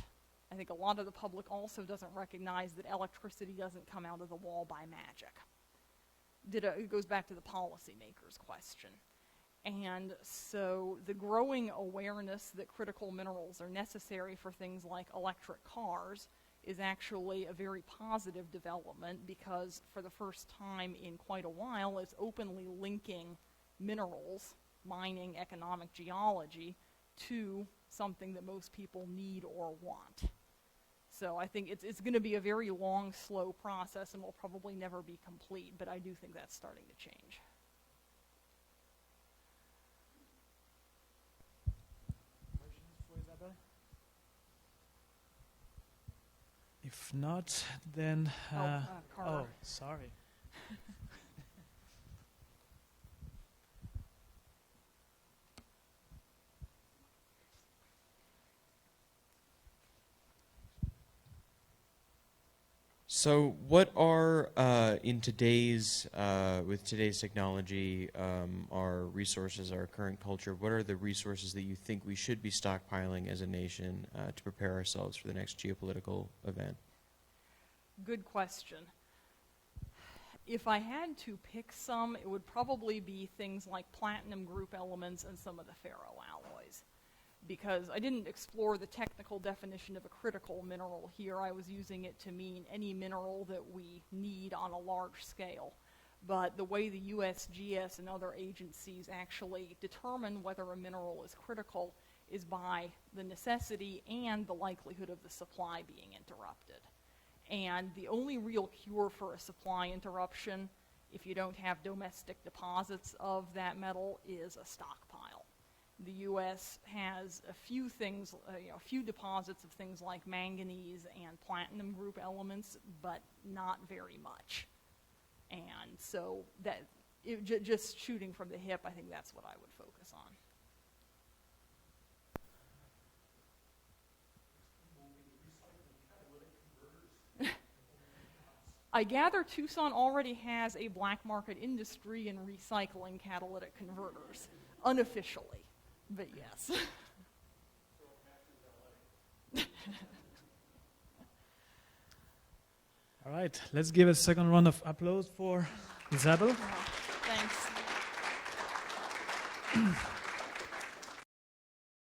I think a lot of the public also doesn't recognize that electricity doesn't come out of the wall by magic. It goes back to the policymakers question. And so the growing awareness that critical minerals are necessary for things like electric cars is actually a very positive development, because for the first time in quite a while it's openly linking minerals, mining, economic geology, to something that most people need or want. So I think it's going to be a very long, slow process and will probably never be complete, but I do think that's starting to change. Questions for Isabel? If not, then... Carter. Sorry. So what are, in today's, with today's technology, our resources, our current culture, what are the resources that you think we should be stockpiling as a nation to prepare ourselves for the next geopolitical event? Good question. If I had to pick some, it would probably be things like platinum group elements and some of the ferroalloys. Because I didn't explore the technical definition of a critical mineral here. I was using it to mean any mineral that we need on a large scale. But the way the USGS and other agencies actually determine whether a mineral is critical is by the necessity and the likelihood of the supply being interrupted. And the only real cure for a supply interruption, if you don't have domestic deposits of that metal, is a stockpile. The U.S. has a few things, a few deposits of things like manganese and platinum group elements, but not very much. And so that just shooting from the hip, I think that's what I would focus on. I gather Tucson already has a black market industry in recycling catalytic converters, unofficially. But yes. All right, let's give a second round of applause for Isabel. Thanks.